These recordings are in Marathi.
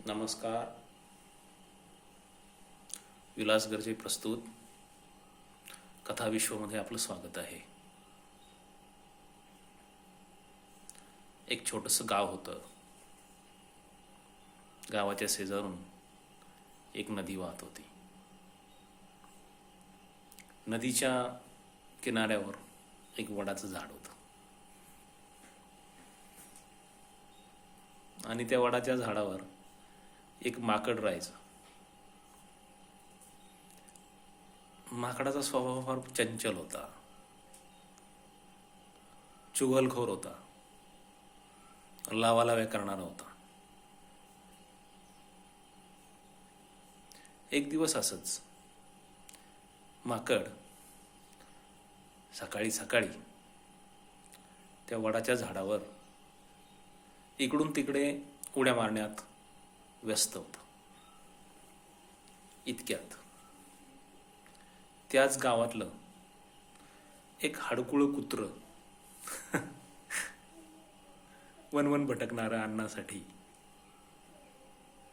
नमस्कार. विलास गर्जे प्रस्तुत कथा विश्वमध्ये आपलं स्वागत आहे. एक छोटंसं गाव होतं. गावाच्या शेजारून एक नदी वाहत होती. नदीच्या किनाऱ्यावर एक वडाचं झाड होतं आणि त्या वडाच्या झाडावर एक माकड राहायचं. माकडाचा स्वभाव फार चंचल होता, चुगलखोर होता, लावालाव्या करणारा होता. एक दिवस असंच माकड सकाळी सकाळी त्या वडाच्या झाडावर इकडून तिकडे उड्या मारण्यात व्यस्त होता. इतक्यात त्याच गावातलं एक हाडकुळं कुत्रं वनवन भटकणारं अन्नासाठी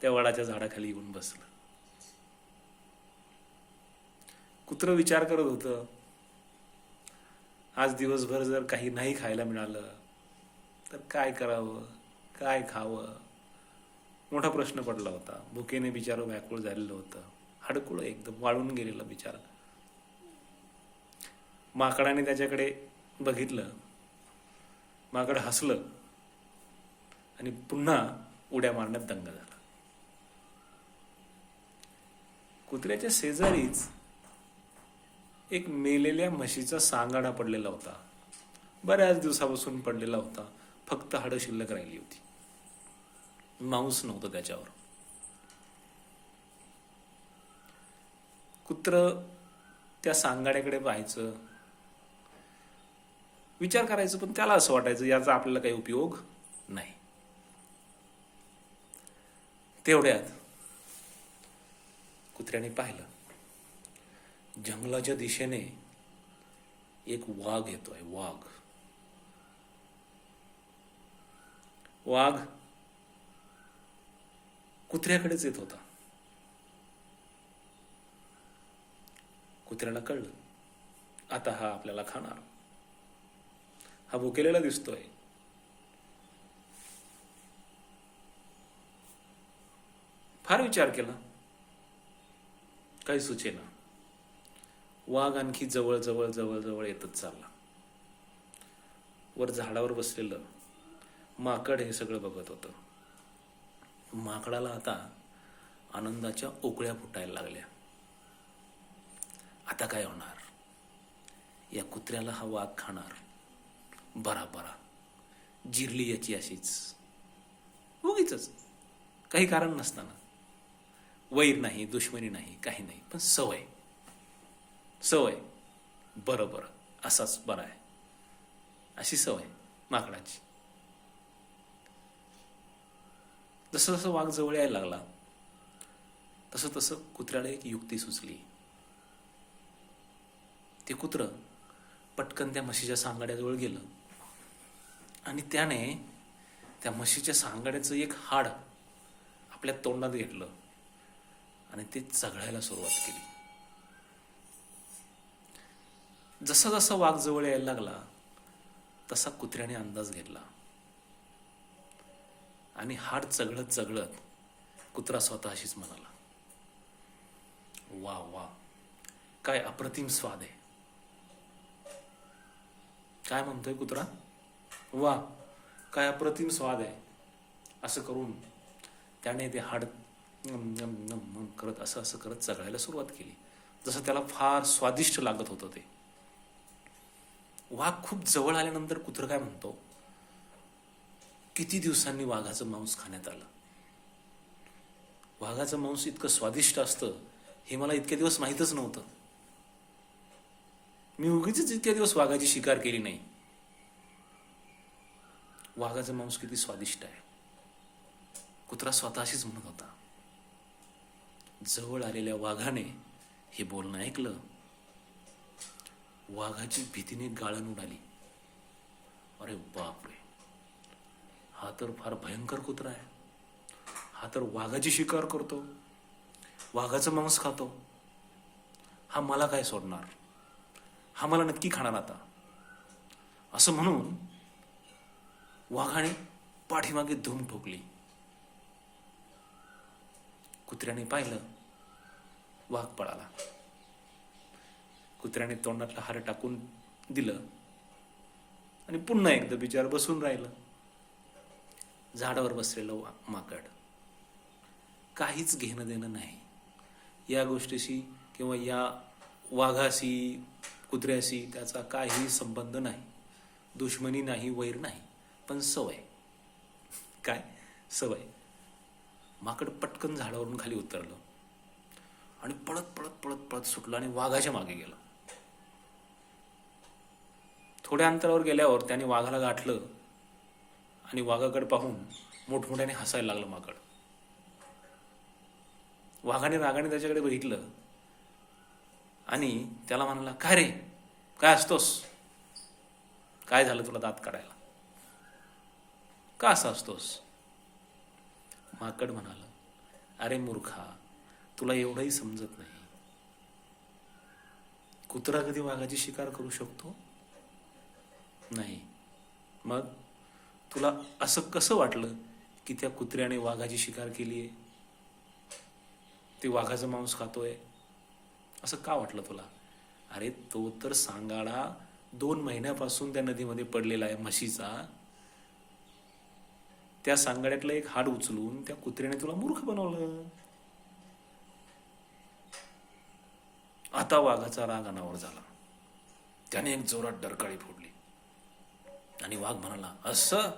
त्या वडाच्या झाडाखाली येऊन बसलं. कुत्रं विचार करत होतं, आज दिवसभर जर काही नाही खायला मिळालं तर काय करावं, काय खावं, मोठा प्रश्न पडला होता. भुकेने बिचारं व्याकुळ झालेलं होतं. हाडकुळं एकदम वाळून गेलेलं बिचारा. माकडाने त्याच्याकडे बघितलं. माकड हसलं आणि पुन्हा उड्या मारण्यात दंग झाला. कुत्र्याच्या शेजारीच एक मेलेल्या म्हशीचा सांगाडा पडलेला होता. बऱ्याच दिवसापासून पडलेला होता. फक्त हाडं शिल्लक राहिली होती. मांस नव्हतं त्याच्यावर. कुत्रं त्या सांगाड्याकडे पाहायचं, विचार करायचं, पण त्याला असं वाटायचं याचा आपल्याला काही उपयोग नाही. तेवढ्यात कुत्र्याने पाहिलं, जंगलाच्या दिशेने एक वाघ येतोय. वाघ कुत्र्याकडेच येत होता. कुत्र्याला कळलं, आता हा आपल्याला खाणार. हा भुकेलेला दिसतोय. फार विचार केला, काही सुचेना. वाघ आणखी जवळ जवळ जवळ जवळ येतच चालला. वर झाडावर बसलेलं माकड हे सगळं बघत होतं. माकडाला आता आनंदाच्या उकळ्या फुटायला लागल्या. आता काय होणार? या कुत्र्याला हा वाघ खाणार. बरा जिरली याची अशीच, उगीच काही कारण नसताना. वैर नाही, दुश्मनी नाही, काही नाही, पण सवय बरं असाच बरा आहे, अशी सवय माकडाची. जसं जसं वाघ जवळ यायला लागला तसं तसं कुत्र्याला एक युक्ती सुचली. ते कुत्रं पटकन त्या म्हशीच्या सांगाड्याजवळ गेलं आणि त्याने त्या म्हशीच्या सांगाड्याचं एक हाड आपल्या तोंडात घेतलं आणि ते चघळायला सुरुवात केली. जसा जसा वाघ जवळ यायला लागला तसा कुत्र्याने अंदाज घेतला आणि हाड चघळत चघळत कुत्रा स्वतःशीच म्हणाला, वा काय अप्रतिम स्वाद आहे. काय म्हणतोय कुत्रा? वा काय अप्रतिम स्वाद आहे. असं करून त्याने ते हाड करत असं करत चघळायला सुरुवात केली, जसं त्याला फार स्वादिष्ट लागत होतं ते. वाघ खूप जवळ आल्यानंतर कुत्रं काय म्हणतो, किती दिवसांनी वाघाचं मांस खाण्यात आलं. वाघाचं मांस इतकं स्वादिष्ट असतं हे मला इतके दिवस माहीतच नव्हतं. मी उगीच इतक्या दिवस वाघाची शिकार केली नाही. वाघाचं मांस किती स्वादिष्ट आहे, कुत्रा स्वतःशीच म्हणत होता. जवळ आलेल्या वाघाने हे बोलणं ऐकलं. वाघाची भीतीने गाळण उडाली. अरे बापरे, हा तर फार भयंकर कुत्रा आहे. हा तर वाघाची शिकार करतो, वाघाचं मांस खातो, हा मला काय सोडणार, हा मला नक्की खाणार आता, असं म्हणून वाघाने पाठीमागे धूम ठोकली. कुत्र्याने पाहिलं, वाघ पळाला. कुत्र्याने तोंडातलं हार टाकून दिलं आणि पुन्हा एकदा बिचार बसून राहिलं. झाडावर बसलेलं माकड, काहीच घेणं देणं नाही या गोष्टीशी किंवा या वाघाशी, कुत्र्याशी त्याचा काही संबंध नाही, दुश्मनी नाही, वैर नाही, पण सवय. काय सवय? माकड पटकन झाडावरून खाली उतरलं आणि पळत पळत पळत पळत सुटलं आणि वाघाच्या मागे गेलं. थोड्या अंतरावर गेल्यावर त्याने वाघाला गाठलं आणि वाघाकडे पाहून मोठमोठ्याने हसायला लागलं माकड. वाघाने रागाने त्याच्याकडे बघितलं आणि त्याला म्हणाला, काय रे, काय असतोस, काय झालं तुला दात काढायला, का असं असतोस? माकड म्हणाला, अरे मूर्खा, तुला एवढंही समजत नाही. कुत्रा कधी वाघाची शिकार करू शकतो? नाही. मग तुला असं कसं वाटलं की त्या कुत्र्याने वाघाची शिकार केलीये, ते वाघाचं मांस खातोय, असं का वाटलं तुला? अरे तो तर सांगाडा 2 महिन्यापासून त्या नदीमध्ये पडलेला आहे म्हशीचा. त्या सांगाड्यातलं एक हाड उचलून त्या कुत्र्याने तुला मूर्ख बनवलं. आता वाघाचा राग अनावर झाला. त्याने एक जोरात डरकाळी फोडली आणि वाघ म्हणाला, असं,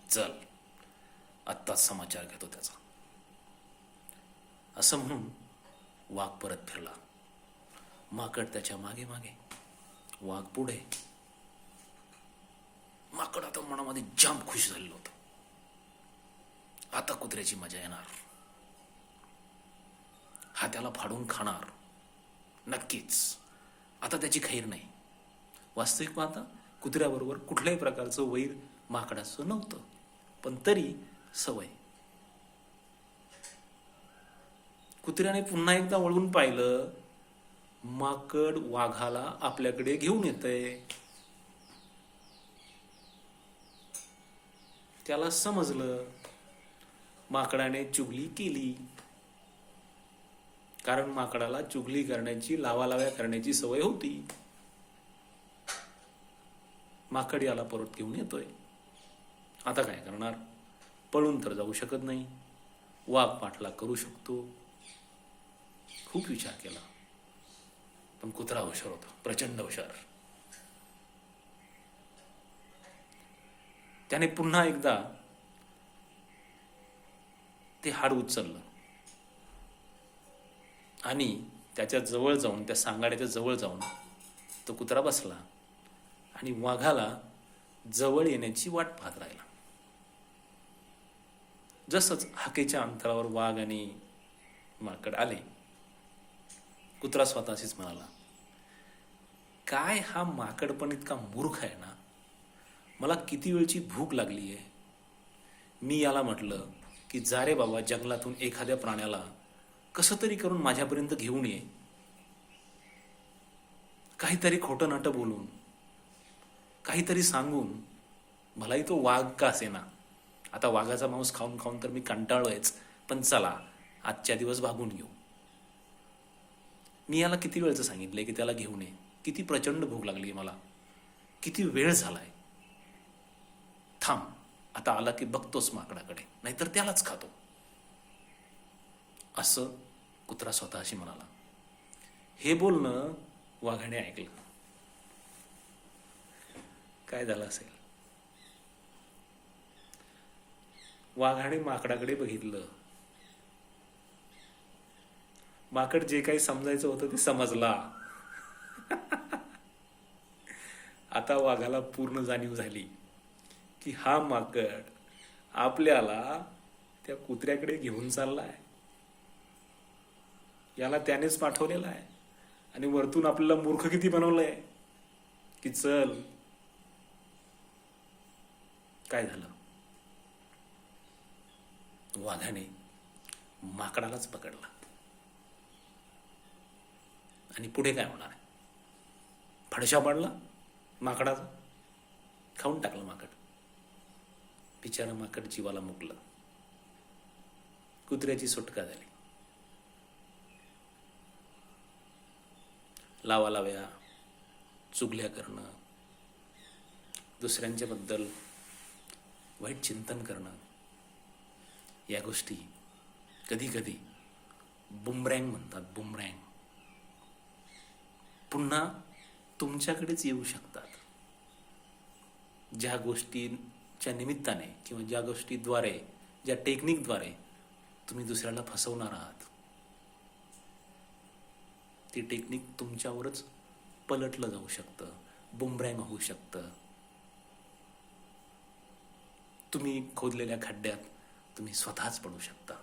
चल आत्ताच समाचार घेतो त्याचा. असं म्हणून वाघ परत फिरला. माकड त्याच्या मागे मागे, वाघ पुढे. माकड आता मनामध्ये जाम खुश झालेलं होतं. आता कुत्र्याची मजा येणार, हा त्याला फाडून खाणार नक्कीच. आता त्याची खैर नाही. वास्तविक पाहता कुत्र्याबरोबर कुठल्याही प्रकारचं वैर माकडाचं नव्हतं, पण तरी सवय. कुत्र्याने पुन्हा एकदा वळून पाहिलं, माकड वाघाला आपल्याकडे घेऊन येतंय. त्याला समजलं माकडाने चुगली केली, कारण माकडाला चुगली करण्याची, लावालाव्या करण्याची सवय होती. माकड याला परत घेऊन येतोय. आता काय करणार? पळून तर जाऊ शकत नाही, वाघ पाठलाग करू शकतो. खूप विचार केला, पण कुत्रा हुशार होता, प्रचंड हुशार. त्याने पुन्हा एकदा ते हाड उचललं आणि त्याच्या जवळ जाऊन, त्या सांगाड्याच्या जवळ जाऊन तो कुत्रा बसला आणि वाघाला जवळ येण्याची वाट पाहत राहिला. जसंच हाकेच्या अंतरावर वाघ आणि माकड आले, कुत्रा स्वतःशीच म्हणाला, काय हा माकड पण इतका मूर्ख आहे ना. मला किती वेळची भूक लागली आहे. मी याला म्हटलं की जा रे बाबा, जंगलातून एखाद्या प्राण्याला कसं तरी करून माझ्यापर्यंत घेऊन ये. काहीतरी खोटं नाटं बोलून, काहीतरी सांगून, भलाही तो वाघ का असेना. आता वाघाचा मांस खाऊन खाऊन तर मी कंटाळलोयच, पण चला आजच्या दिवस भागून घेऊ. मी याला किती वेळचं सांगितलंय की त्याला घेऊन ये. किती प्रचंड भूक लागली मला, किती वेळ झालाय. थांब, आता आला की बघतोच माकडाकडे, नाहीतर त्यालाच खातो. असं कुत्रा स्वतःशी म्हणाला. हे बोलणं वाघाने ऐकलं. काय झालं असेल? वाघाने माकडाकडे बघितलं. माकड जे काही समजायचं होतं ते समजला. आता वाघाला पूर्ण जाणीव झाली की हा माकड आपल्याला त्या कुत्र्याकडे घेऊन चाललाय. याला त्यानेच पाठवलेला आहे आणि वरतून आपल्याला मूर्ख किती बनवलंय की चल. काय झालं? वाघाने माकडालाच पकडला. आणि पुढे काय होणार आहे? फडशा पाडला माकडाचा, खाऊन टाकलं माकड. बिचारा माकड जीवाला मुकलं. कुत्र्याची सुटका झाली. लावालाव्या, चुगल्या करणं, दुसऱ्यांच्याबद्दल वाईट चिंतन करणं, या गोष्टी कधी कधी बुमरँग म्हणतात. बुमरँग पुन्हा तुमच्याकडेच येऊ शकतात. ज्या गोष्टींच्या निमित्ताने किंवा ज्या गोष्टीद्वारे, ज्या टेक्निकद्वारे तुम्ही दुसऱ्याला फसवणार आहात, ती टेक्निक तुमच्यावरच पलटलं जाऊ शकतं, बुमरँग होऊ शकतं. तुम्ही खोदलेल्या खड्ड्यात तुम्ही स्वतःच पडू शकता.